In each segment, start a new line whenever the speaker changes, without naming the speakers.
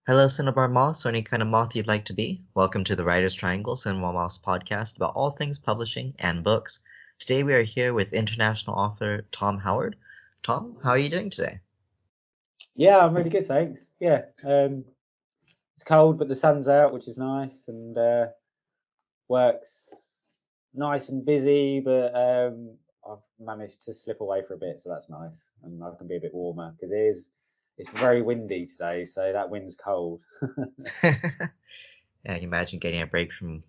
Hello, Cinnabar Moths, or any kind of moth you'd like to be. Welcome to the Writer's Triangle, Cinnabar Moths podcast about all things publishing and books. Today we are here with international author Tom Howard. Tom, how are you doing today?
Yeah, I'm really good, thanks. Yeah, it's cold, but the sun's out, which is nice, and work's nice and busy, but I've managed to slip away for a bit, so that's nice, and I can be a bit warmer because it's very windy today, so that wind's cold.
Yeah, you imagine getting a break from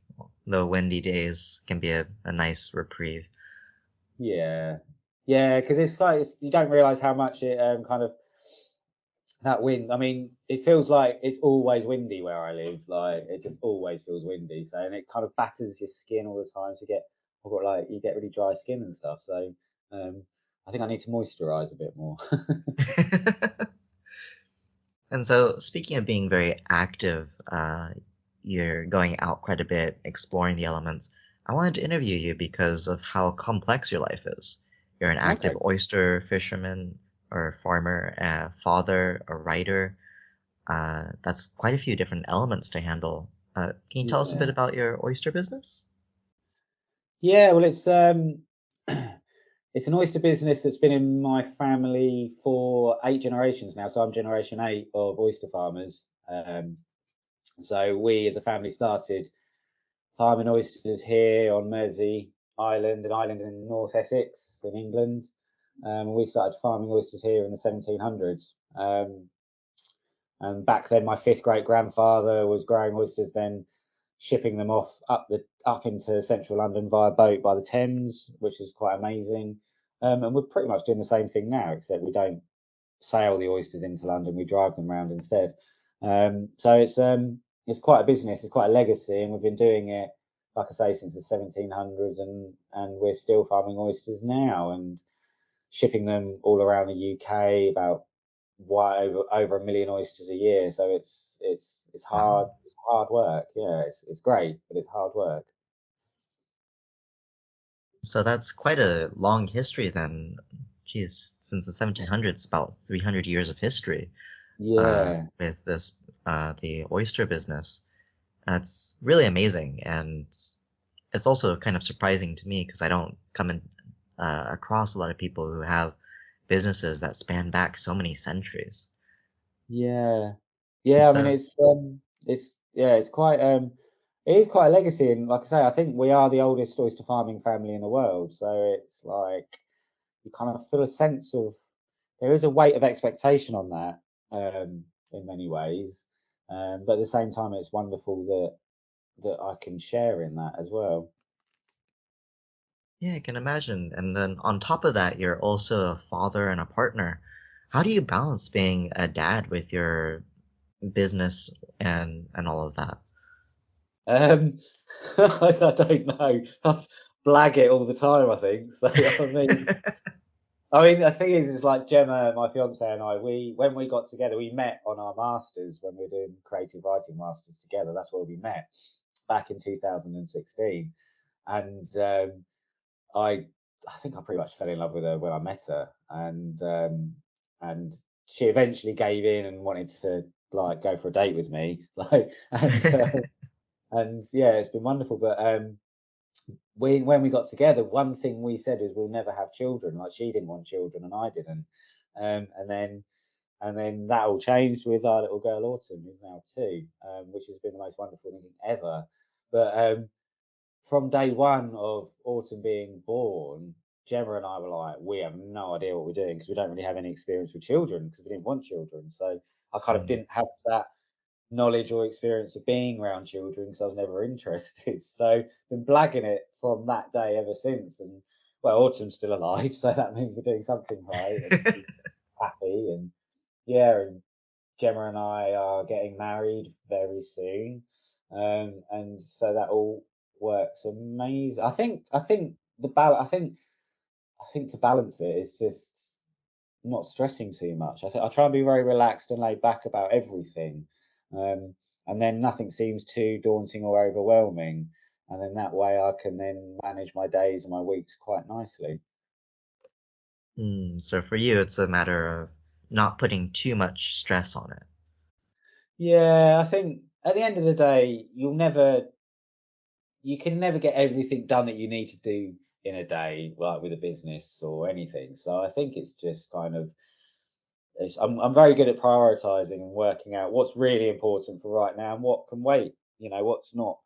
the windy days can be a nice reprieve.
Yeah, yeah, because you don't realise how much it kind of that wind. I mean, it feels like it's always windy where I live. Like it just always feels windy. So and it kind of batters your skin all the time. So I've got like you get really dry skin and stuff. So um, I think I need to moisturize a bit more.
And so, speaking of being very active, you're going out quite a bit, exploring the elements. I wanted to interview you because of how complex your life is. You're an active
Okay.
oyster fisherman or farmer, a father, a writer. That's quite a few different elements to handle. Can you tell us a bit
Yeah.
about your oyster business?
Yeah. Well, it's it's an oyster business that's been in my family for 8 generations now. So I'm generation eight of oyster farmers. So we as a family started farming oysters here on Mersey Island, an island in North Essex in England. We started farming oysters here in the 1700s. And back then, my fifth great grandfather was growing oysters, then shipping them off up into central London via boat by the Thames, which is quite amazing. And we're pretty much doing the same thing now, except we don't sail the oysters into London; we drive them around instead. So it's quite a business, it's quite a legacy, and we've been doing it, like I say, since the 1700s, and we're still farming oysters now and shipping them all around the UK, about over a million oysters a year. So
Wow.
it's hard work. Yeah, it's great, but it's hard work.
So that's quite a long history then. Geez, since the 1700s, about 300 years of history
Yeah,
with the oyster business. That's really amazing, and it's also kind of surprising to me because I don't come in across a lot of people who have businesses that span back so many centuries.
yeah, yeah. I mean,
So,
it's yeah, it is quite a legacy, and like I say, I think we are the oldest oyster farming family in the world. So it's like you kind of feel a sense of there is a weight of expectation on that in many ways, but at the same time, it's wonderful that I can share in that as well.
yeah, I can imagine. And then on top of that, you're also a father and a partner. How do you balance being a dad with your business and all of that?
Um, I don't know. I blag it all the time, I think. So I mean, the thing is like Gemma, my fiance, and I, we when we got together, we met on our masters when we were doing creative writing masters together. That's where we met back in 2016, and I I think I pretty much fell in love with her when I met her, and she eventually gave in and wanted to like go for a date with me, like and yeah, it's been wonderful. But we when we got together, one thing we said is we'll never have children. Like she didn't want children and I didn't. Um, and then and then that all changed with our little girl Autumn, who's now two, which has been the most wonderful thing ever. But from day one of Autumn being born, Gemma and I were like, we have no idea what we're doing because we don't really have any experience with children because we didn't want children. So I kind of
Mm.
didn't have that knowledge or experience of being around children because I was never interested. So been blagging it from that day ever since. And well, Autumn's still alive, so that means we're doing something right and she's happy. And yeah, and Gemma and I are getting married very soon. And so that all works amazing. I think the balance. I think to balance it is just not stressing too much. I try and be very relaxed and laid back about everything, um, and then nothing seems too daunting or overwhelming, and then that way I can then manage my days and my weeks quite nicely.
So for you, it's a matter of not putting too much stress on it.
Yeah, I think at the end of the day, you can never get everything done that you need to do in a day, like with a business or anything. So I think it's just kind of, I'm very good at prioritizing and working out what's really important for right now and what can wait. What's not.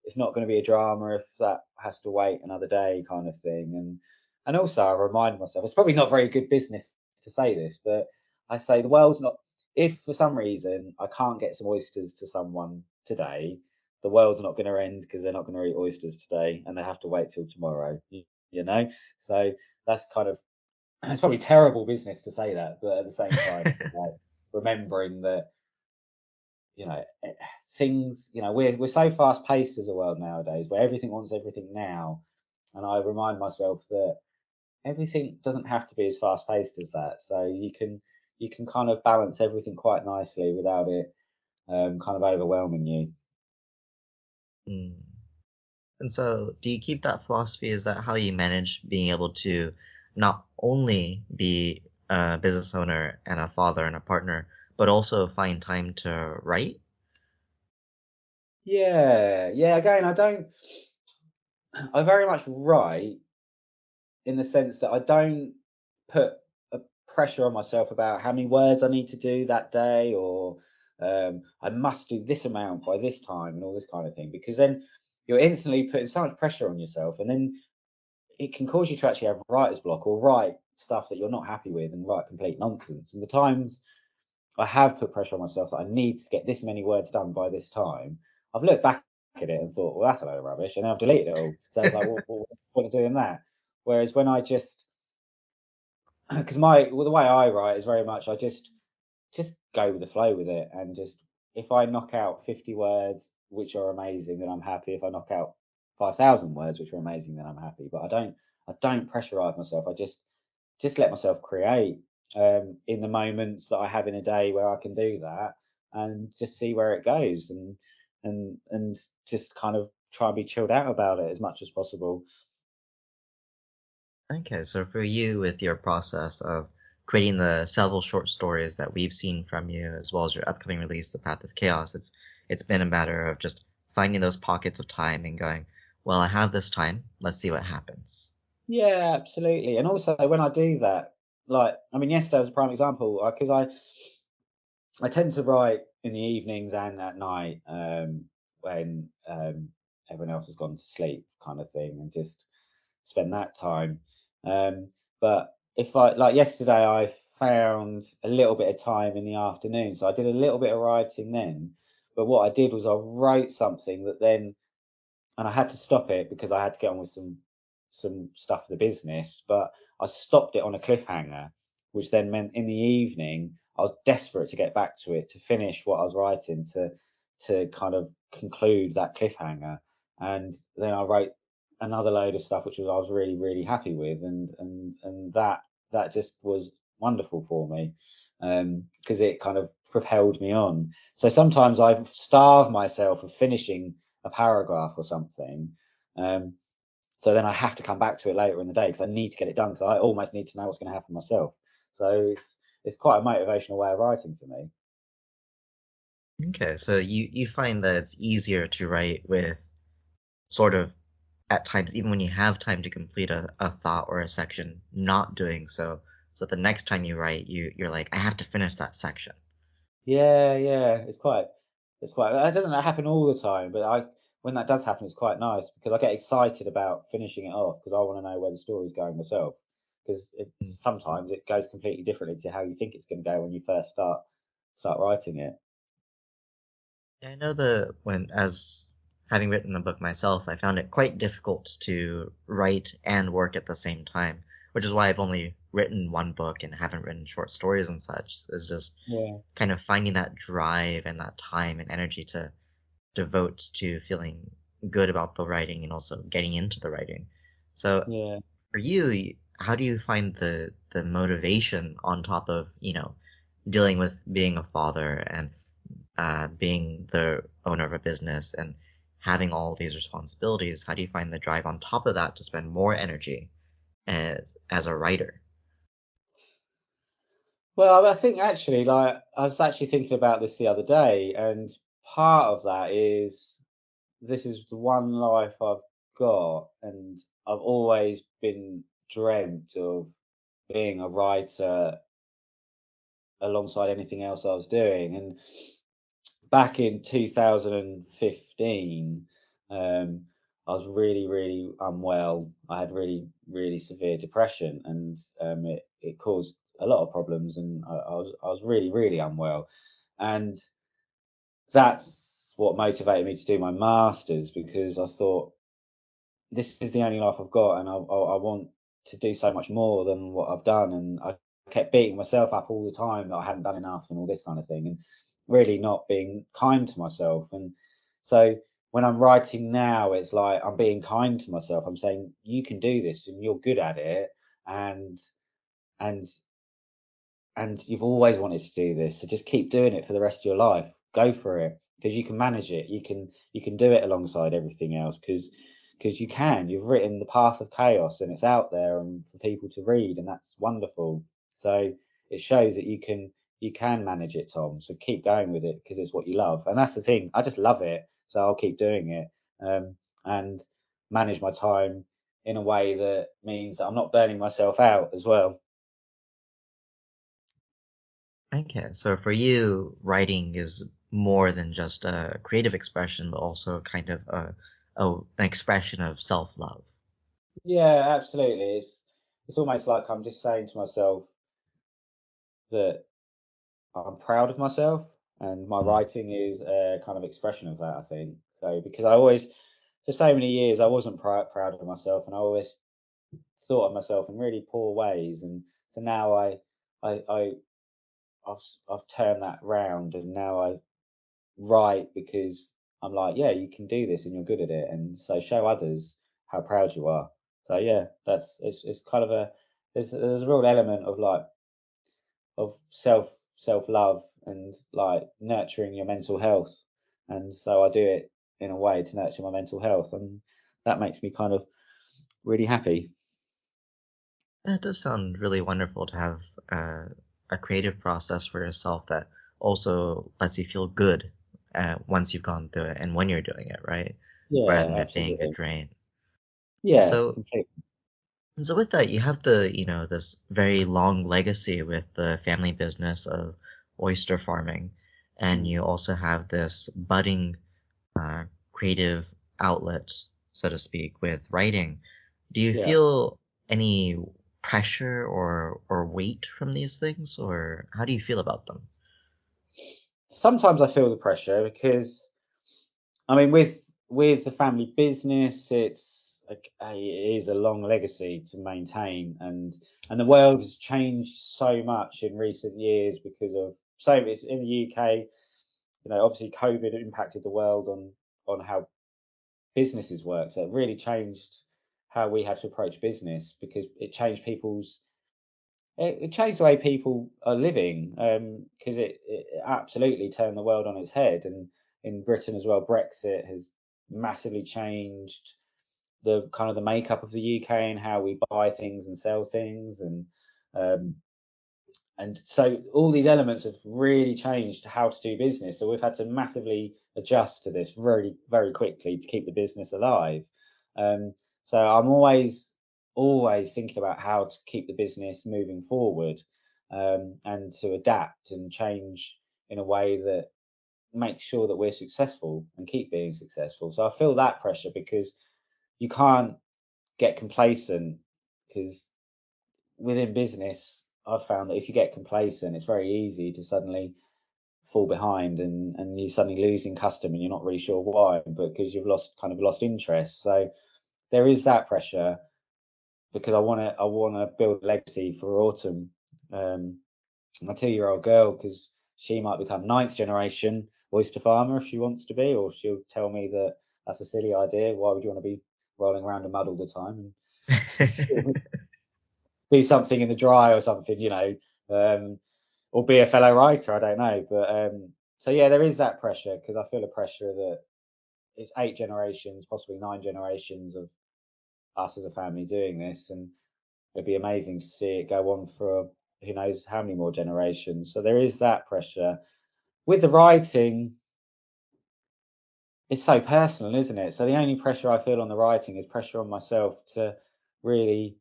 It's not going to be a drama if that has to wait another day, kind of thing. And also I remind myself, it's probably not very good business to say this, but I say the world's not. If for some reason I can't get some oysters to someone today, the world's not going to end because they're not going to eat oysters today, and they have to wait till tomorrow. You know, so that's kind of, it's probably terrible business to say that, but at the same time, it's like remembering that, you know, things, we're so fast paced as a world nowadays where everything wants everything now. And I remind myself that everything doesn't have to be as fast paced as that. So you can kind of balance everything quite nicely without it kind of overwhelming you.
Mm. And so, do you keep that philosophy? Is that how you manage being able to not only be a business owner and a father and a partner, but also find time to write?
Yeah, yeah. Again, I very much write in the sense that I don't put a pressure on myself about how many words I need to do that day, or I must do this amount by this time and all this kind of thing, because then you're instantly putting so much pressure on yourself, and then it can cause you to actually have writer's block or write stuff that you're not happy with and write complete nonsense. And the times I have put pressure on myself that I need to get this many words done by this time, I've looked back at it and thought, well, that's a load of rubbish, and then I've deleted it all. So it's like, well, what to do in that? Whereas when I just, because the way I write is very much I just go with the flow with it, and just, if I knock out 50 words which are amazing, then I'm happy. If I knock out 5,000 words which are amazing, then I'm happy. But I don't pressurize myself. I just let myself create in the moments that I have in a day where I can do that, and just see where it goes, and just kind of try and be chilled out about it as much as possible.
Okay, so for you, with your process of creating the several short stories that we've seen from you, as well as your upcoming release, The Path of Chaos, it's been a matter of just finding those pockets of time and going, well, I have this time, let's see what happens.
Yeah, absolutely. And also when I do that, like, I mean, yesterday was a prime example, because I tend to write in the evenings and at night, when everyone else has gone to sleep, kind of thing, and just spend that time. Um, but if I, like yesterday, I found a little bit of time in the afternoon, so I did a little bit of writing then. But what I did was I wrote something that then, and I had to stop it because I had to get on with some stuff for the business. But I stopped it on a cliffhanger, which then meant in the evening I was desperate to get back to it, to finish what I was writing, to kind of conclude that cliffhanger. And then I wrote another load of stuff which I was really really happy with, and that just was wonderful for me, because it kind of propelled me on. So sometimes I starve myself of finishing a paragraph or something. Um, so then I have to come back to it later in the day because I need to get it done, because I almost need to know what's going to happen myself. So it's quite a motivational way of writing for me.
Okay, so you find that it's easier to write with sort of at times, even when you have time to complete a thought or a section, not doing so. So the next time you write, you're like, I have to finish that section.
Yeah, yeah, it's quite. That doesn't happen all the time, but when that does happen, it's quite nice because I get excited about finishing it off because I want to know where the story's going myself. Because
Mm.
sometimes it goes completely differently to how you think it's going to go when you first start writing it.
I know the when as having written the book myself, I found it quite difficult to write and work at the same time, which is why I've only written one book and haven't written short stories and such. Is just
Yeah,
kind of finding that drive and that time and energy to devote to feeling good about the writing and also getting into the writing. So
yeah.
for you, how do you find the motivation on top of, dealing with being a father and being the owner of a business and having all these responsibilities? How do you find the drive on top of that to spend more energy as a writer?
Well, I think actually, like, I was actually thinking about this the other day, and part of that is this is the one life I've got, and I've always been dreamt of being a writer alongside anything else I was doing. And back in 2015, I was really, really unwell. I had really, really severe depression, and it caused a lot of problems, and I was really, really unwell. And that's what motivated me to do my masters, because I thought this is the only life I've got, and I want to do so much more than what I've done. And I kept beating myself up all the time that I hadn't done enough and all this kind of thing, and really not being kind to myself. And so when I'm writing now, it's like I'm being kind to myself. I'm saying you can do this, and you're good at it, and and and you've always wanted to do this, so just keep doing it for the rest of your life. Go for it, because you can manage it. You can do it alongside everything else, because you can. You've written The Path of Chaos, and it's out there and for people to read, and that's wonderful. So it shows that you can manage it, Tom. So keep going with it, because it's what you love, and that's the thing. I just love it, so I'll keep doing it, and manage my time in a way that means that I'm not burning myself out as well.
Okay, so for you, writing is more than just a creative expression, but also kind of an expression of self-love.
Yeah, absolutely. It's almost like I'm just saying to myself that I'm proud of myself, and my
Mm.
writing is a kind of expression of that, I think. So because I always, for so many years, I wasn't proud of myself, and I always thought of myself in really poor ways, and so now I, I, I've turned that round, and now I write because I'm like, yeah, you can do this, and you're good at it, and so show others how proud you are. So yeah, it's kind of there's a real element of like of self love and like nurturing your mental health, and so I do it in a way to nurture my mental health, and that makes me kind of really happy.
That does sound really wonderful to have uh, a creative process for yourself that also lets you feel good once you've gone through it and when you're doing it, right? Rather
Yeah,
than it being a
absolutely.
drain.
Yeah,
So,
completely.
so with that, you have this very long legacy with the family business of oyster farming, and
Mm,
you also have this budding uh, creative outlet, so to speak, with writing. Do you
yeah.
feel any pressure or weight from these things, or how do you feel about them?
Sometimes I feel the pressure because I mean, with the family business, it is a long legacy to maintain, and the world has changed so much in recent years because of so it's in the UK. Obviously, COVID impacted the world on how businesses work, so it really changed how we had to approach business, because it changed the way people are living, because it absolutely turned the world on its head. And in Britain as well, Brexit has massively changed the kind of the makeup of the UK and how we buy things and sell things, um, and so all these elements have really changed how to do business. So we've had to massively adjust to this very, very quickly to keep the business alive. Um, so I'm always thinking about how to keep the business moving forward, and to adapt and change in a way that makes sure that we're successful and keep being successful. So I feel that pressure, because you can't get complacent, because within business, I've found that if you get complacent, it's very easy to suddenly fall behind, and you're suddenly losing custom, and you're not really sure why, but because you've lost interest. So there is that pressure, because I want to build a legacy for Autumn, my 2-year-old girl, because she might become ninth generation oyster farmer if she wants to be, or she'll tell me that that's a silly idea. Why would you want to be rolling around in mud all the time? And do something in the dry or something, or be a fellow writer. I don't know, but so yeah, there is that pressure, because I feel a pressure that it's 8 generations, possibly 9 generations of us as a family doing this, and it'd be amazing to see it go on for who knows how many more generations. So there is that pressure. With the writing, it's so personal, isn't it? So the only pressure I feel on the writing is pressure on myself to really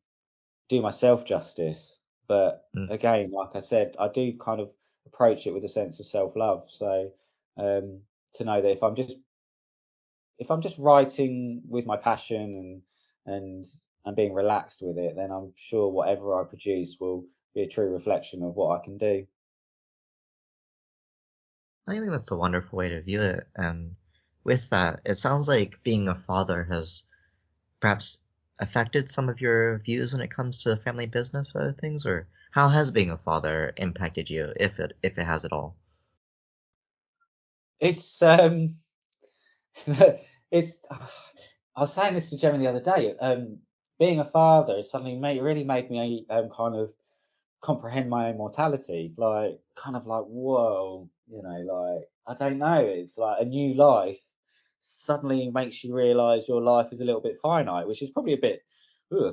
do myself justice. But
Mm.
again, like I said, I do kind of approach it with a sense of self-love. So to know that if I'm just writing with my passion and and being relaxed with it, then I'm sure whatever I produce will be a true reflection of what I can do.
I think that's a wonderful way to view it. And with that, it sounds like being a father has perhaps affected some of your views when it comes to the family business or other things, or how has being a father impacted you, if it has at all?
It's it's I was saying this to Jeremy the other day. Being a father has suddenly really made me kind of comprehend my own mortality. Like, kind of like, whoa, like, I don't know. It's like a new life suddenly makes you realise your life is a little bit finite, which is probably a bit,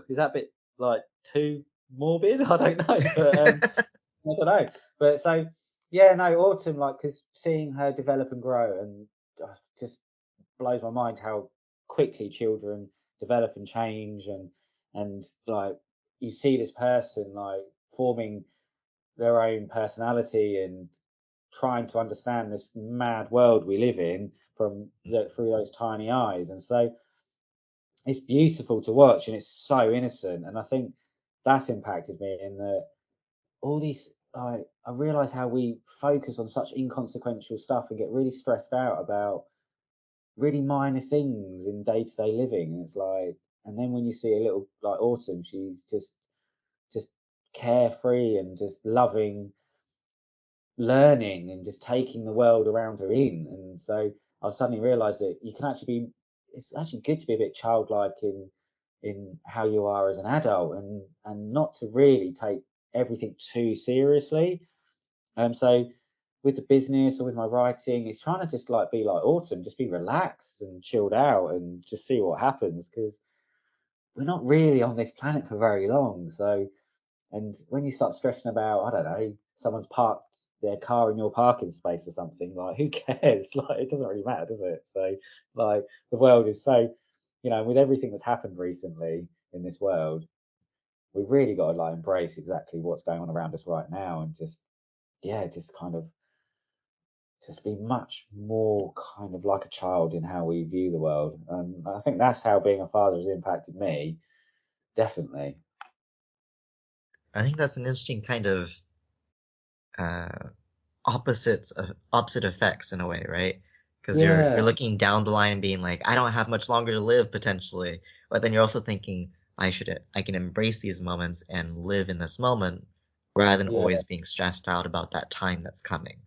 is that a bit like too morbid? I don't know, but I don't know. But so, yeah, no, Autumn, like, because seeing her develop and grow and just blows my mind how quickly children develop and change and like you see this person like forming their own personality and trying to understand this mad world we live in through those tiny eyes. And so it's beautiful to watch and it's so innocent. And I think that's impacted me in that all these I realize how we focus on such inconsequential stuff and get really stressed out about really minor things in day-to-day living. And it's like, and then when you see a little like Autumn, she's just carefree and just loving learning and just taking the world around her in. And so I suddenly realized that you can actually be, it's actually good to be a bit childlike in how you are as an adult and not to really take everything too seriously. So with the business or with my writing, it's trying to just like be like Autumn, just be relaxed and chilled out and just see what happens because we're not really on this planet for very long. So, and when you start stressing about, I don't know, someone's parked their car in your parking space or something, like who cares? Like it doesn't really matter, does it? So, like the world is so, with everything that's happened recently in this world, we've really got to like embrace exactly what's going on around us right now and just, yeah, just kind of just be much more kind of like a child in how we view the world. And I think that's how being a father has impacted me, definitely.
I think that's an interesting kind of uh, opposite effects in a way, right? Because you're
Yeah,
looking down the line and being like, I don't have much longer to live potentially, but then you're also thinking I can embrace these moments and live in this moment rather than
yeah,
always being stressed out about that time that's coming.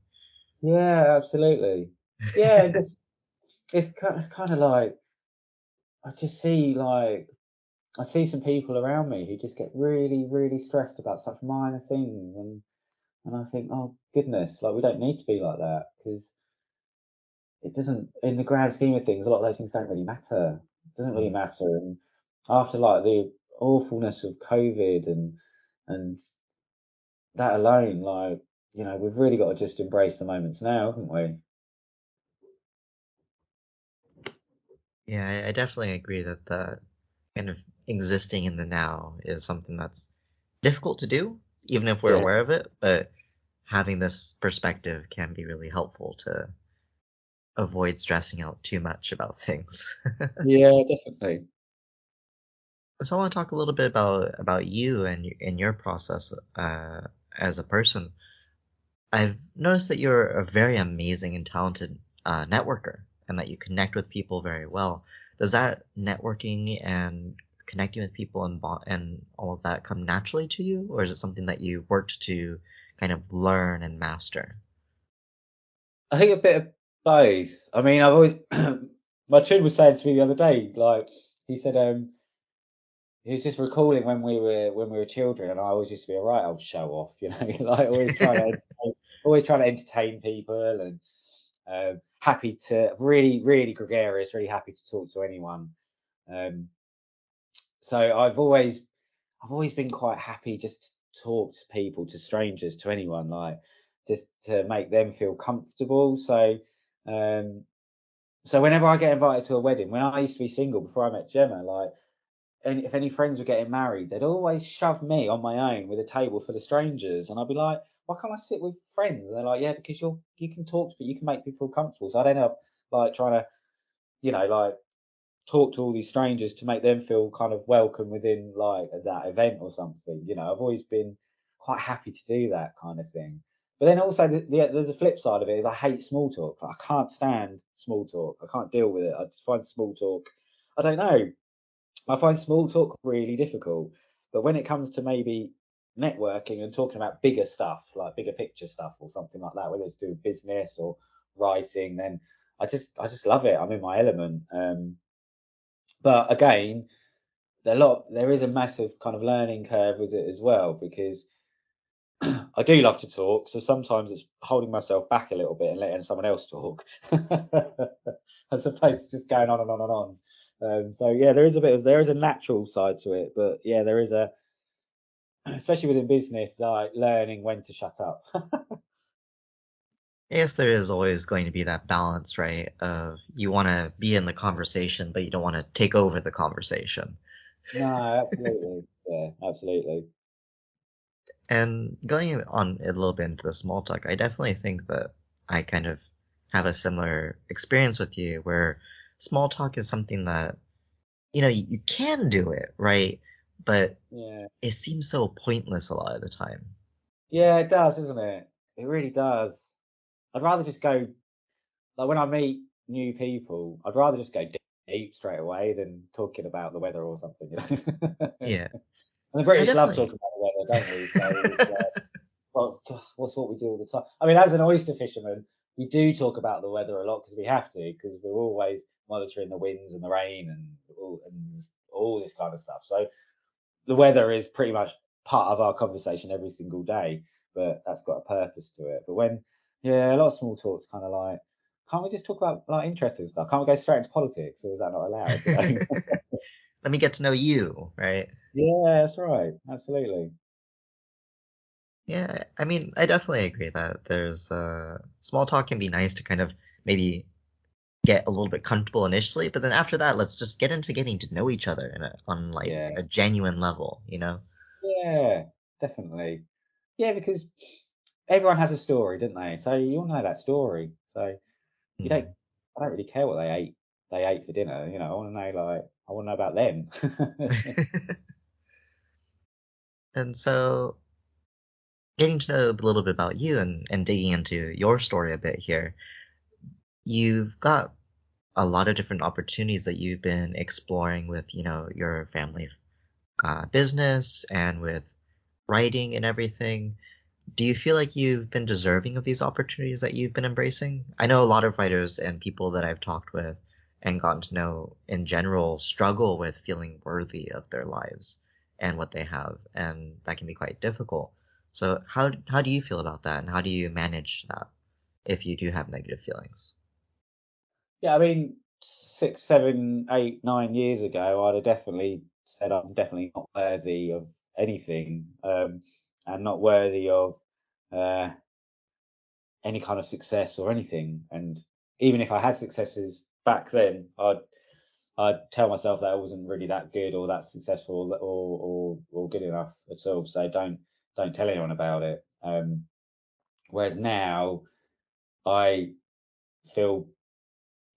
yeah, absolutely. Yeah, and just it's kind of like I just see like I see some people around me who just get really, really stressed about such minor things, and I think, oh goodness, like we don't need to be like that because it doesn't, in the grand scheme of things, a lot of those things don't really matter. It doesn't really
Mm.
matter. And after like the awfulness of COVID and that alone, like, we've really got to just embrace the moments now, haven't we?
Yeah, I definitely agree that the kind of existing in the now is something that's difficult to do, even if we're
Yeah.
aware of it, but having this perspective can be really helpful to avoid stressing out too much about things.
Yeah, definitely.
So I want to talk a little bit about you and your process as a person. I've noticed that you're a very amazing and talented networker, and that you connect with people very well. Does that networking and connecting with people and all of that come naturally to you, or is it something that you worked to kind of learn and master?
I think a bit of both. I mean, I've always my twin was saying to me the other day, like he said, he was just recalling when we were children, and I always used to be a right old show off, like always trying to entertain people, and happy to really really gregarious, really happy to talk to anyone. Um, so I've always been quite happy just talk to people, to strangers, to anyone, like just to make them feel comfortable. Um, so whenever I get invited to a wedding, when I used to be single before I met Gemma, like, and if any friends were getting married, they'd always shove me on my own with a table full of strangers, and I'd be like, why can't I sit with friends? And they're like, yeah, because you can talk, but you can make people feel comfortable. So I'd end up like trying to, like talk to all these strangers to make them feel kind of welcome within like that event or something. I've always been quite happy to do that kind of thing. But then also there's a flip side of it is I hate small talk. Like, I can't stand small talk. I can't deal with it. I just find small talk. I don't know. I find small talk really difficult. But when it comes to maybe networking and talking about bigger stuff, like bigger picture stuff or something like that, whether it's to do with business or writing, then I just love it. I'm in my element. But again, there is a massive kind of learning curve with it as well, because I do love to talk, so sometimes it's holding myself back a little bit and letting someone else talk, as opposed to just going on and on and on. So yeah, there is a natural side to it, but yeah, there is especially within business, like learning when to shut up.
I guess there is always going to be that balance, right? Of you want to be in the conversation, but you don't want to take over the conversation.
No, absolutely, yeah, absolutely.
And going on a little bit into the small talk, I definitely think that I kind of have a similar experience with you where small talk is something that, you can do it, right? But
Yeah,
it seems so pointless a lot of the time.
yeah, it does, isn't it? It really does. I'd rather just go. Like when I meet new people, I'd rather just go deep straight away than talking about the weather or something, And
Yeah,
the
I
British love
definitely.
talking about the weather, don't we? So it's like, well, God, what's what we do all the time. I mean, as an oyster fisherman, we do talk about the weather a lot because we have to, because we're always monitoring the winds and the rain and all this kind of stuff. So the weather is pretty much part of our conversation every single day, but that's got a purpose to it. But yeah, a lot of small talk's kind of like, can't we just talk about like interesting stuff? Can't we go straight into politics, or is that not allowed?
Let me get to know you, right?
Yeah, that's right. Absolutely.
Yeah, I mean, I definitely agree that there's small talk can be nice to kind of maybe get a little bit comfortable initially, but then after that, let's just get into getting to know each other on like
Yeah,
a genuine level, you know?
yeah, definitely. Yeah, because everyone has a story, don't they? So you all know that story. So you don't.
Hmm.
I don't really care what they ate for dinner. I want to know I want to know about them.
And so getting to know a little bit about you and digging into your story a bit here, you've got a lot of different opportunities that you've been exploring with, your family business and with writing and everything. Do you feel like you've been deserving of these opportunities that you've been embracing? I know a lot of writers and people that I've talked with and gotten to know in general struggle with feeling worthy of their lives and what they have, and that can be quite difficult. So how do you feel about that, and how do you manage that if you do have negative feelings?
Yeah, I mean, 6, 7, 8, 9 years ago, I'd have definitely said I'm definitely not worthy of anything, and not worthy of uh, any kind of success or anything. And even if I had successes back then, I'd tell myself that I wasn't really that good or that successful or good enough at all. So don't tell anyone about it. Whereas now I feel,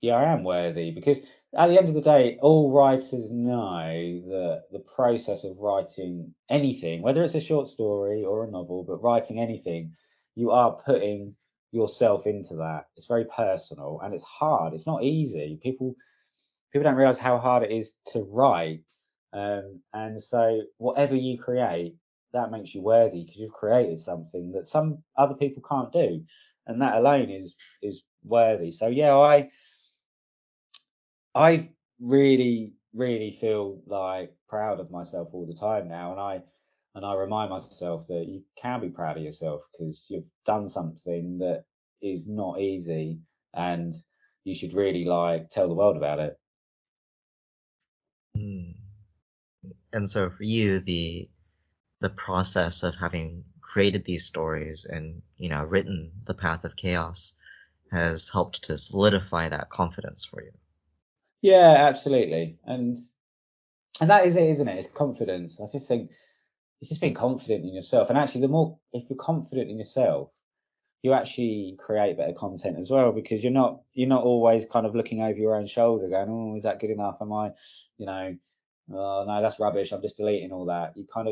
yeah, I am worthy, because at the end of the day, all writers know that the process of writing anything, whether it's a short story or a novel, but writing anything, you are putting yourself into that. It's very personal and it's hard. It's not easy. People don't realize how hard it is to write. And so whatever you create, that makes you worthy because you've created something that some other people can't do, and that alone is worthy. So yeah, I really, really feel like proud of myself all the time now, and I remind myself that you can be proud of yourself because you've done something that is not easy, and you should really like tell the world about it.
Hmm. And so for you, the the process of having created these stories and, written The Path of Chaos has helped to solidify that confidence for you.
Yeah, absolutely. And that is it, isn't it? It's confidence. I just think it's just being confident in yourself. And actually, the more, if you're confident in yourself, you actually create better content as well, because you're not always kind of looking over your own shoulder going, oh, is that good enough? Am I, you know, oh no, that's rubbish. I'm just deleting all that. You kind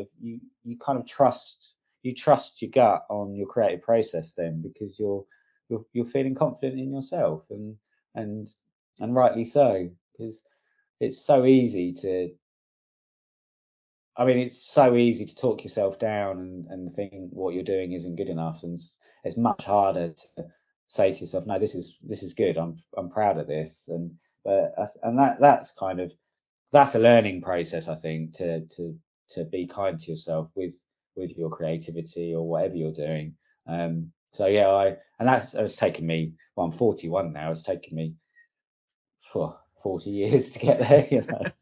of trust your gut on your creative process then, because you're feeling confident in yourself, and and rightly so, because it's so easy to, I mean, it's so easy to talk yourself down and think what you're doing isn't good enough, and it's much harder to say to yourself, no, this is good. I'm proud of this, and that's kind of, that's a learning process, I think, to be kind to yourself with your creativity or whatever you're doing. So yeah, and that's taken me. Well, I'm 41 now. It's taken me for 40 years to get there.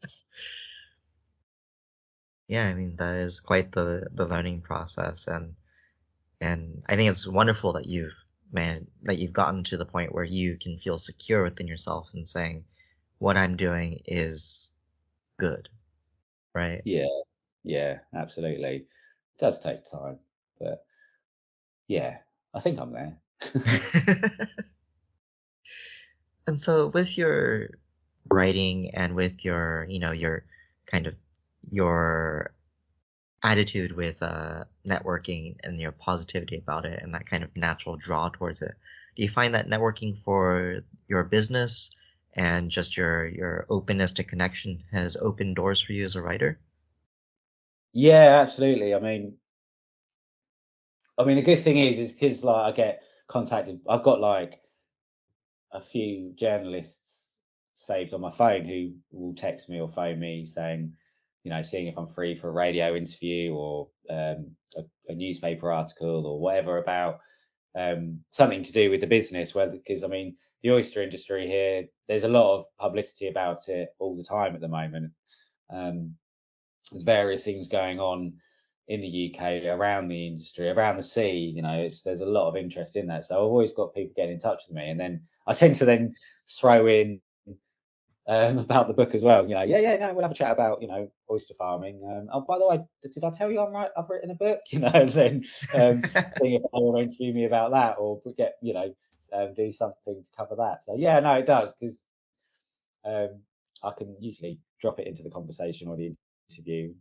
Yeah, I mean, that is quite the learning process, and I think it's wonderful that you've gotten to the point where you can feel secure within yourself and saying, what I'm doing is good, right?
Yeah, yeah, absolutely. It does take time, but yeah, I think I'm there.
And so with your writing and with your kind of your attitude with networking and your positivity about it and that kind of natural draw towards it, do you find that networking for your business and just your openness to connection has opened doors for you as a writer?
Yeah, absolutely. I mean, the good thing is because like I get contacted. I've got like a few journalists saved on my phone who will text me or phone me saying, seeing if I'm free for a radio interview or a newspaper article or whatever about something to do with the business. Whether, because I mean, the oyster industry here, there's a lot of publicity about it all the time at the moment. Um, there's various things going on in the UK around the industry, around the sea. There's a lot of interest in that. So I've always got people getting in touch with me, and then I tend to then throw in about the book as well. Yeah, no, we'll have a chat about oyster farming. Oh, by the way, did I tell you I've written a book? And then seeing if they want to interview me about that, or get do something to cover that. So yeah, no, it does, because um, I can usually drop it into the conversation or the interview.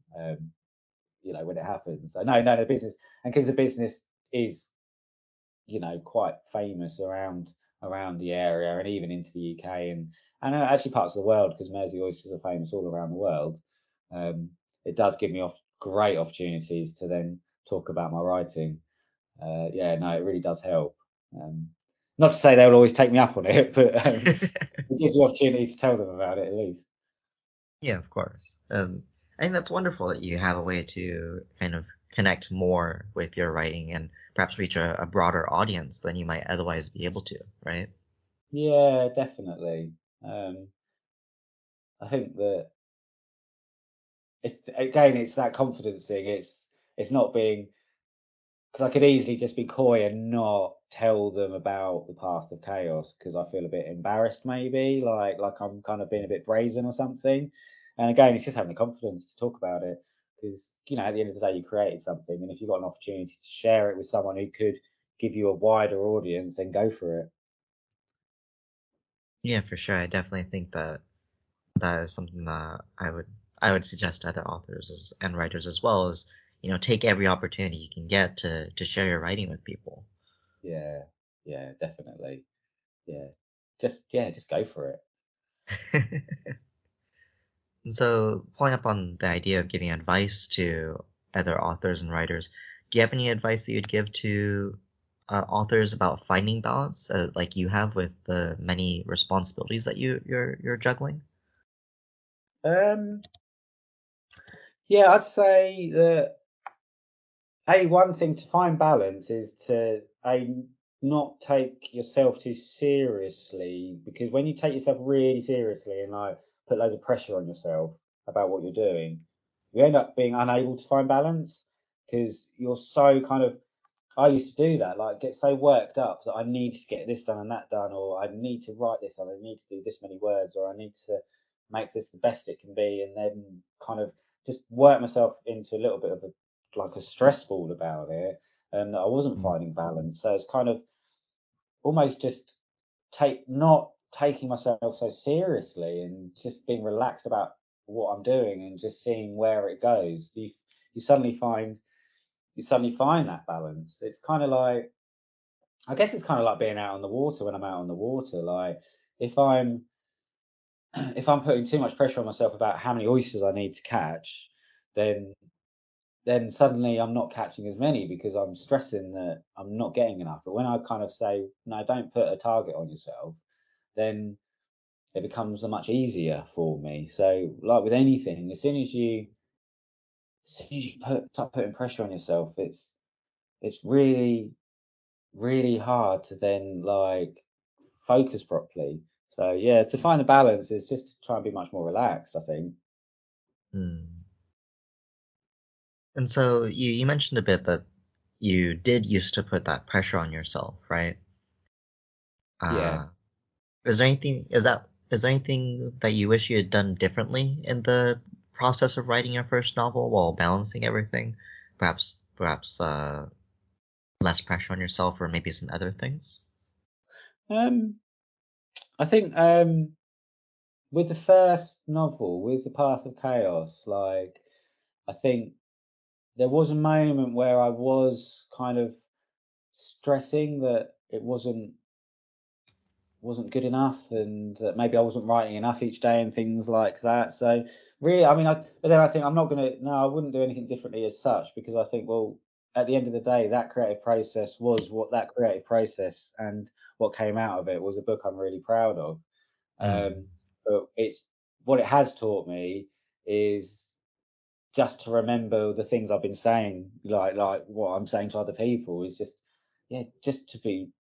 When it happens. So no, the business, and because the business is, quite famous around the area and even into the UK, and actually parts of the world, because Mersey oysters are famous all around the world. Um, it does give me great opportunities to then talk about my writing. Yeah, no, it really does help. Um, Not to say they'll always take me up on it, but it gives you opportunities to tell them about it at least.
Yeah, of course. I think that's wonderful that you have a way to kind of connect more with your writing and perhaps reach a broader audience than you might otherwise be able to, right?
Yeah, definitely. Um, I think that it's that confidence thing. It's not being, because I could easily just be coy and not tell them about the path of chaos because I feel a bit embarrassed, maybe like I'm kind of being a bit brazen or something. And again, it's just having the confidence to talk about it, because at the end of the day, you created something, and if you've got an opportunity to share it with someone who could give you a wider audience, then go for it.
Yeah, for sure. I definitely think that that is something that I would suggest to other authors and writers as well as, take every opportunity you can get to share your writing with people.
Yeah, yeah, definitely. Yeah, just go for it.
And so, following up on the idea of giving advice to other authors and writers, do you have any advice that you'd give to authors about finding balance, like you have with the many responsibilities that you're juggling?
Um, yeah, I'd say that one thing to find balance is to not take yourself too seriously, because when you take yourself really seriously and like put loads of pressure on yourself about what you're doing, you end up being unable to find balance. because you're so kind of, I used to do that, like get so worked up that I need to get this done and that done, or I need to write this, and I need to do this many words, or I need to make this the best it can be, and then kind of just work myself into a little bit of a stress ball about it, and that I wasn't
Mm.
finding balance. So it's kind of almost just not taking myself so seriously and just being relaxed about what I'm doing and just seeing where it goes. You suddenly find you suddenly find that balance. It's kind of like, I guess it's kind of like being out on the water when I'm out on the water. Like if I'm if I'm putting too much pressure on myself about how many oysters I need to catch, then suddenly I'm not catching as many because I'm stressing that I'm not getting enough. But when I kind of say, no, don't put a target on yourself, then it becomes much easier for me. So like with anything, as soon as you start putting pressure on yourself, it's really really hard to then like focus properly. So yeah, to find the balance is just to try and be much more relaxed, I think.
Mm. And so you mentioned a bit that you did used to put that pressure on yourself, right?
Yeah.
Uh, is there anything that you wish you had done differently in the process of writing your first novel while balancing everything? Perhaps less pressure on yourself, or maybe some other things?
Um, I think with the first novel, with The Path of Chaos, like I think there was a moment where I was kind of stressing that it wasn't good enough and that maybe I wasn't writing enough each day and things like that. So really, I mean, but then I think I'm not gonna, no, I wouldn't do anything differently as such because I think, well, at the end of the day, that creative process was what that creative process and what came out of it was a book I'm really proud of. Um,
Mm.
but it's what it has taught me is just to remember the things I've been saying, like what I'm saying to other people is just, yeah, just to be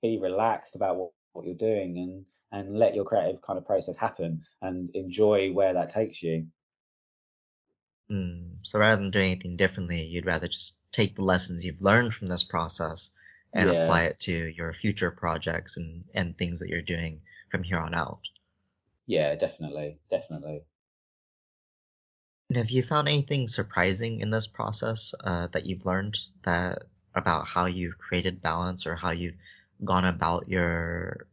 relaxed about what you're doing and let your creative kind of process happen and enjoy where that takes you.
Mm. So rather than doing anything differently, you'd rather just take the lessons you've learned from this process and
Yeah,
apply it to your future projects and things that you're doing from here on out.
yeah, definitely, definitely.
And have you found anything surprising in this process that you've learned that about how you've created balance or how you've gone about your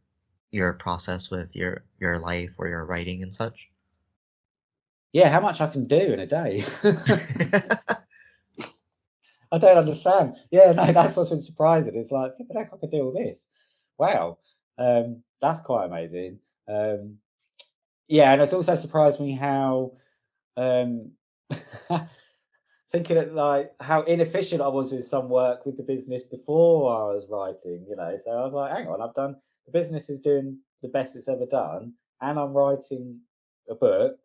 process with your life or your writing and such?
Yeah, how much I can do in a day. I don't understand. Yeah, no, that's what's been surprising. It's like, flipping heck, I could do all this. Wow. That's quite amazing. Um, yeah, and it's also surprised me how um, thinking it like how inefficient I was with some work with the business before I was writing, you know. So I was like, hang on, the business is doing the best it's ever done, and I'm writing a book,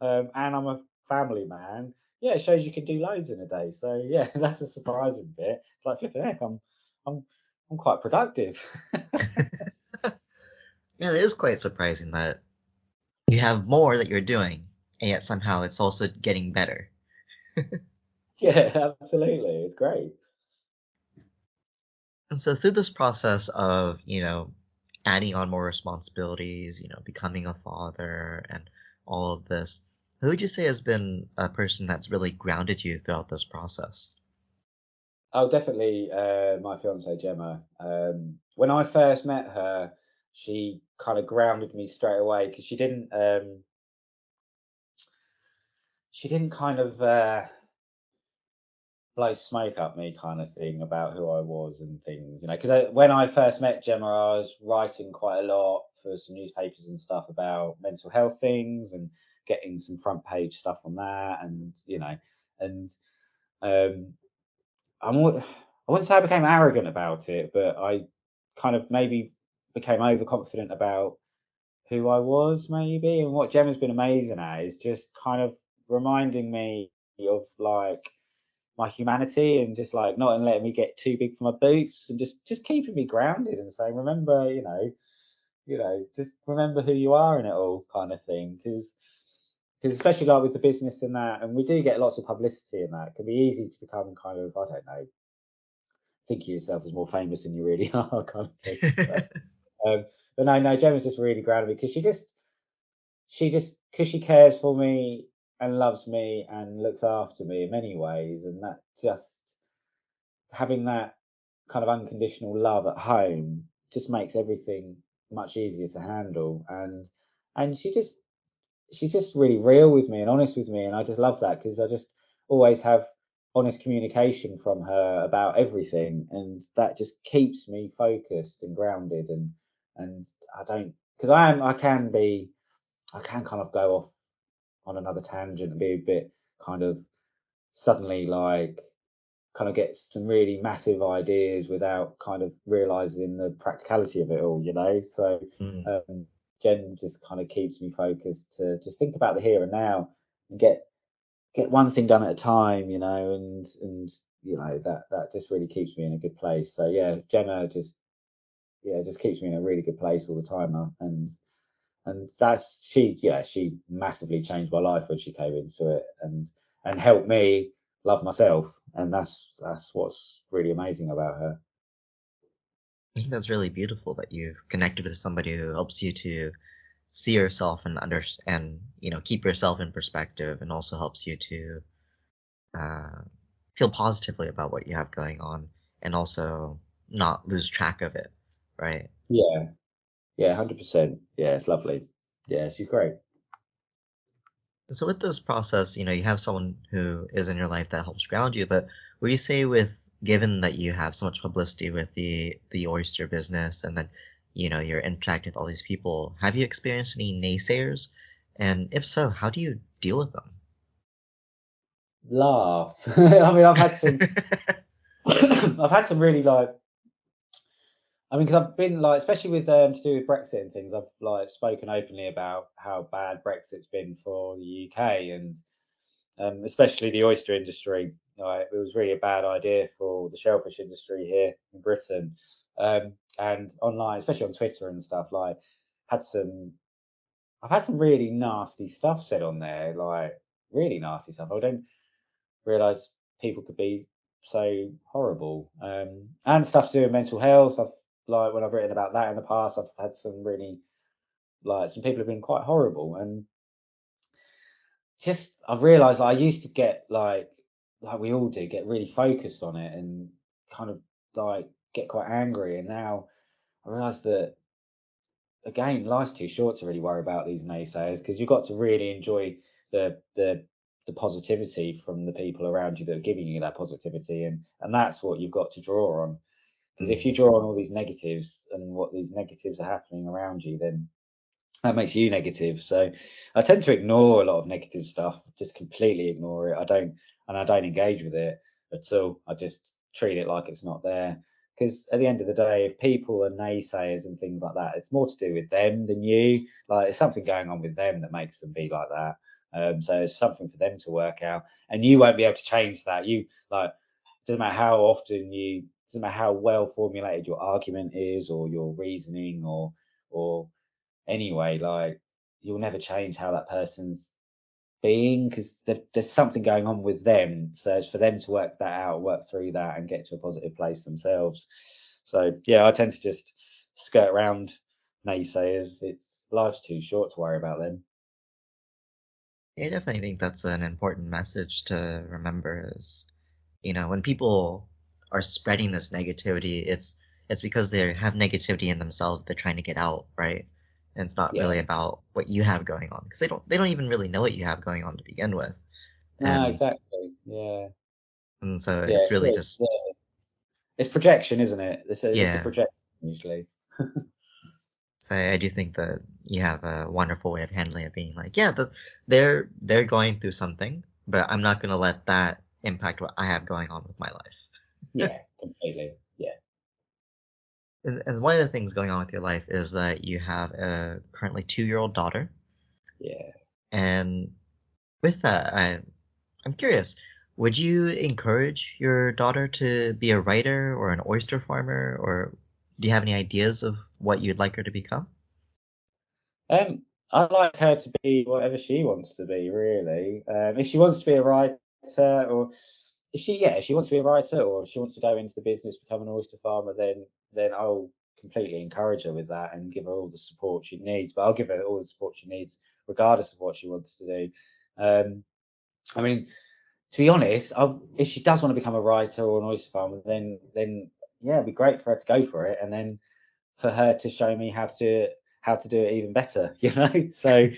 and I'm a family man. Yeah, it shows you can do loads in a day. So yeah, that's a surprising bit. It's like flipping heck, I'm I'm quite productive.
Yeah, it is quite surprising that you have more that you're doing, and yet somehow it's also getting better.
Yeah, absolutely. It's great.
And so through this process of, adding on more responsibilities, becoming a father and all of this, who would you say has been a person that's really grounded you throughout this process?
Oh, definitely, my fiance Gemma. When I first met her, she kind of grounded me straight away because she didn't kind of blow smoke up me kind of thing about who I was and things, you know. Because when I first met Gemma, I was writing quite a lot for some newspapers and stuff about mental health things and getting some front page stuff on that, and you know, and um, I wouldn't say I became arrogant about it, but I kind of maybe became overconfident about who I was, maybe. And what Gemma's been amazing at is just kind of reminding me of like my humanity and just like not letting me get too big for my boots and just keeping me grounded and saying, remember, just remember who you are in it all kind of thing. Because because especially like with the business and that, and we do get lots of publicity in that. It can be easy to become kind of, I don't know, think of yourself as more famous than you really are, kind of thing. So, but no, Gemma's just really grounded me because because she cares for me and loves me and looks after me in many ways, and that just having that kind of unconditional love at home just makes everything much easier to handle. And she's just really real with me and honest with me, and I just love that because I just always have honest communication from her about everything, and that just keeps me focused and grounded. And I don't, because I can kind of go off on another tangent and be a bit kind of suddenly like kind of get some really massive ideas without kind of realizing the practicality of it all, you know. So
Mm.
Jen just kind of keeps me focused to just think about the here and now and get one thing done at a time, you know, and you know that just really keeps me in a good place. So yeah, Gemma just keeps me in a really good place all the time, and that's she massively changed my life when she came into it and helped me love myself, and that's what's really amazing about her.
I think that's really beautiful that you've connected with somebody who helps you to see yourself and and keep yourself in perspective, and also helps you to uh, feel positively about what you have going on, and also not lose track of it, right?
Yeah, yeah, 100%. Yeah, it's lovely. Yeah, she's great.
So with this process, you have someone who is in your life that helps ground you, but would you say, with given that you have so much publicity with the oyster business, and then you're interacting with all these people, have you experienced any naysayers? And if so, how do you deal with them?
Laugh. I mean, I've had some really like, I mean, because I've been like, especially with to do with Brexit and things, I've like spoken openly about how bad Brexit's been for the UK and especially the oyster industry. Like, it was really a bad idea for the shellfish industry here in Britain. And online, especially on Twitter and stuff, like had some I've had some really nasty stuff said on there, like really nasty stuff. I don't realise people could be so horrible. And stuff to do with mental health. I've like when I've written about that in the past, I've had some really like some people have been quite horrible, and just I've realised like, I used to get like we all do get really focused on it and kind of like get quite angry, and now I realise that again life's too short to really worry about these naysayers because you've got to really enjoy the the the positivity from the people around you that are giving you that positivity, and that's what you've got to draw on. Because if you
Mm.
draw on all these negatives and what these negatives are happening around you, then that makes you negative. So I tend to ignore a lot of negative stuff, just completely ignore it. I don't engage with it at all. I just treat it like it's not there. Because at the end of the day, if people are naysayers and things like that, it's more to do with them than you. Like, there's something going on with them that makes them be like that. So it's something for them to work out, and you won't be able to change that. You like, doesn't matter how often doesn't matter how well formulated your argument is or your reasoning or anyway, like you'll never change how that person's being because there's something going on with them. So it's for them to work that out, work through that, and get to a positive place themselves. So yeah, I tend to just skirt around naysayers. It's life's too short to worry about them.
I definitely think that's an important message to remember is, when people are spreading this negativity, it's because they have negativity in themselves that they're trying to get out, right? And it's not
Yeah.
really about what you have going on, because they don't even really know what you have going on to begin with.
No,
And
exactly. Yeah.
and so
Yeah.
it's really
It's,
just,
yeah. It's projection, isn't it? It's a
yeah.
projection usually.
So I do think that you have a wonderful way of handling it, being like, yeah, they're going through something, but I'm not gonna let that impact what I have going on with my life.
Yeah, completely. Yeah.
And one of the things going on with your life is that you have a currently 2-year-old daughter.
Yeah.
And with that, I'm curious, would you encourage your daughter to be a writer or an oyster farmer, or do you have any ideas of what you'd like her to become?
I like her to be whatever she wants to be, really. If she wants to be a writer, or if she wants to be a writer, or if she wants to go into the business, become an oyster farmer, then I'll completely encourage her with that and give her all the support she needs. But I'll give her all the support she needs, regardless of what she wants to do. Um, I mean, to be honest, if she does want to become a writer or an oyster farmer, then yeah, it'd be great for her to go for it, and then for her to show me how to do it even better, you know. So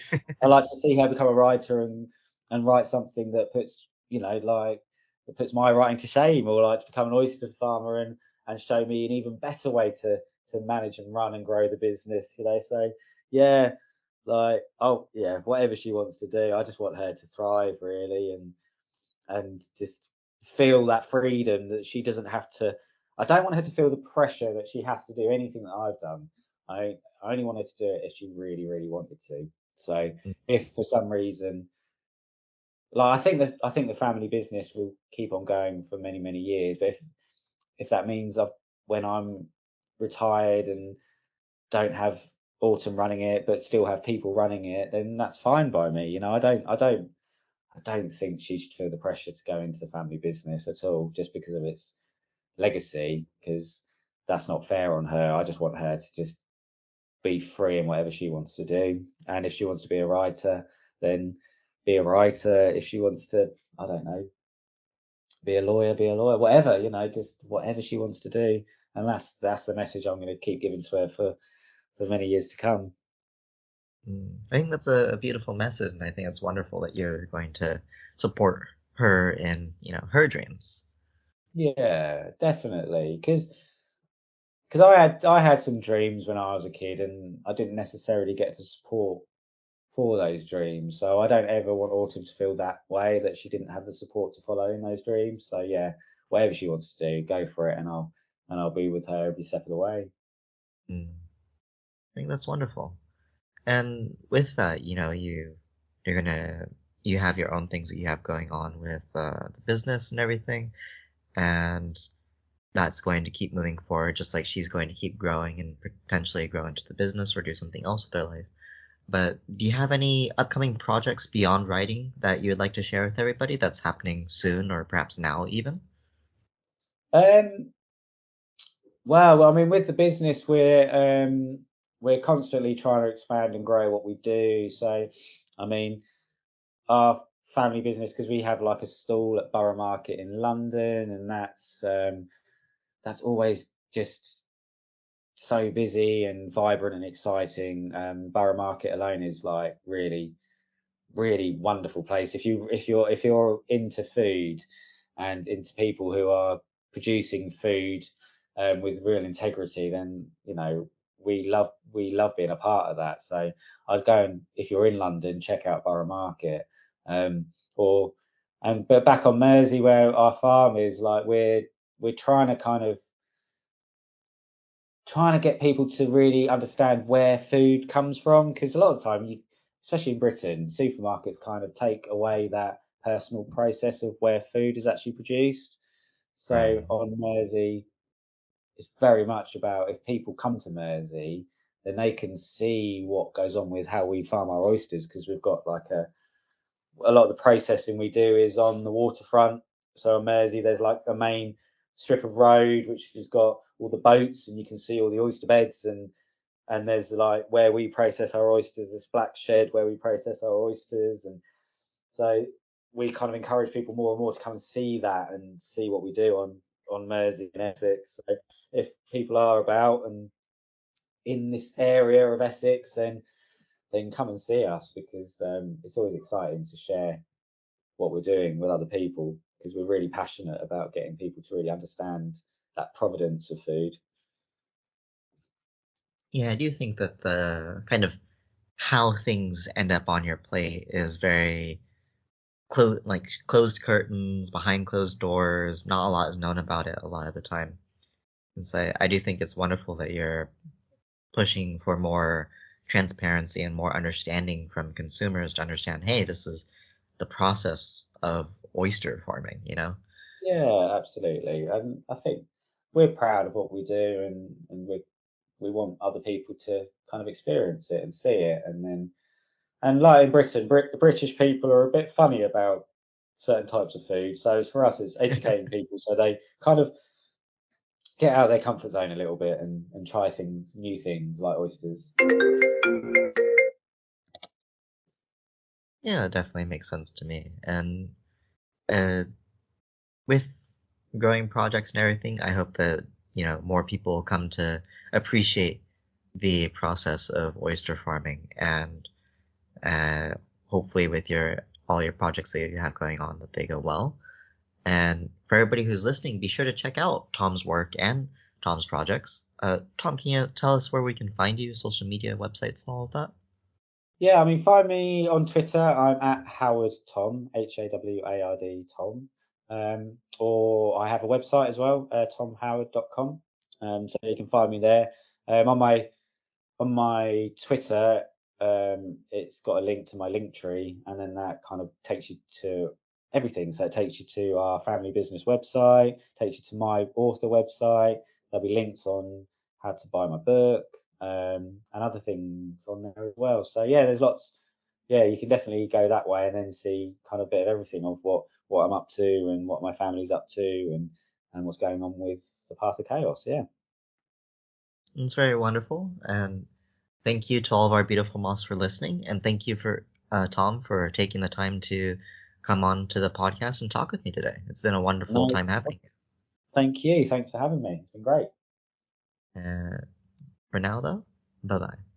I like to see her become a writer and write something that puts, like that puts my writing to shame, or like to become an oyster farmer and show me an even better way to manage and run and grow the business, you know. So yeah, like, oh yeah, whatever she wants to do, I just want her to thrive, really, and just feel that freedom that she doesn't have to. I don't want her to feel the pressure that she has to do anything that I've done. I only want her to do it if she really, really wanted to. So
Mm.
if for some reason, like, I think the family business will keep on going for many, many years. But if that means when I'm retired and don't have Autumn running it, but still have people running it, then that's fine by me. You know, I don't think she should feel the pressure to go into the family business at all, just because of its legacy, because that's not fair on her. I just want her to just be free in whatever she wants to do. And if she wants to be a writer, then be a writer. If she wants to, I don't know, be a lawyer, whatever, just whatever she wants to do. And that's the message I'm going to keep giving to her for many years to come.
I think that's a beautiful message, and I think it's wonderful that you're going to support her in, her dreams.
Yeah, definitely. Because I had some dreams when I was a kid, and I didn't necessarily get to support for those dreams. So I don't ever want Autumn to feel that way, that she didn't have the support to follow in those dreams. So yeah, whatever she wants to do, go for it, and I'll be with her every step of the way.
Mm, I think that's wonderful. And with that, you're gonna you have your own things that you have going on with the business and everything, and that's going to keep moving forward, just like she's going to keep growing and potentially grow into the business or do something else with her life. But do you have any upcoming projects beyond writing that you would like to share with everybody that's happening soon or perhaps now even?
Um, well, I mean, with the business, we're constantly trying to expand and grow what we do. So, I mean, our family business, because we have like a stall at Borough Market in London, and that's always just so busy and vibrant and exciting. Borough Market alone is like really, really wonderful place. If you're into food and into people who are producing food with real integrity, then we love being a part of that. So I'd go, and if you're in London, check out Borough Market. Um, or but back on Mersey, where our farm is, like, we're trying to get people to really understand where food comes from, because a lot of the time, especially in Britain, supermarkets kind of take away that personal process of where food is actually produced. So
Right.
on Mersey, it's very much about, if people come to Mersey, then they can see what goes on with how we farm our oysters, because we've got like a lot of the processing we do is on the waterfront. So on Mersey, there's like a main strip of road which has got all the boats, and you can see all the oyster beds, and there's like where we process our oysters, this black shed where we process our oysters, and so we kind of encourage people more and more to come and see that and see what we do on Mersey and Essex. So if people are about and in this area of Essex, then come and see us, because it's always exciting to share what we're doing with other people, because we're really passionate about getting people to really understand that providence of food.
Yeah, I do think that the kind of how things end up on your plate is very like closed curtains, behind closed doors. Not a lot is known about it a lot of the time. And so I do think it's wonderful that you're pushing for more transparency and more understanding from consumers to understand, hey, this is the process of oyster farming, you know?
Yeah, absolutely. And I think we're proud of what we do, and we want other people to kind of experience it and see it, and then And like in Britain, British people are a bit funny about certain types of food. So for us, it's educating people so they kind of get out of their comfort zone a little bit and try things, new things like oysters.
Yeah, it definitely makes sense to me. And uh, with growing projects and everything, I hope that, more people come to appreciate the process of oyster farming, and uh, hopefully with all your projects that you have going on, that they go well. And for everybody who's listening, be sure to check out Tom's work and Tom's projects. Tom, can you tell us where we can find you, social media, websites, and all of that?
Yeah, I mean, find me on Twitter. I'm at Howard Tom, Haward Tom. Or I have a website as well, tomhoward.com. So you can find me there. On my Twitter, it's got a link to my link tree, and then that kind of takes you to everything. So it takes you to our family business website, takes you to my author website. There'll be links on how to buy my book, and other things on there as well. So yeah, there's lots. Yeah, you can definitely go that way and then see kind of a bit of everything of what I'm up to and what my family's up to and what's going on with the Path of Chaos. Yeah.
It's very wonderful. And thank you to all of our beautiful moths for listening. And thank you for Tom for taking the time to come on to the podcast and talk with me today. It's been a wonderful
No,
time having
thank you. Thanks for having me. It's been great.
you. For now, though, bye bye.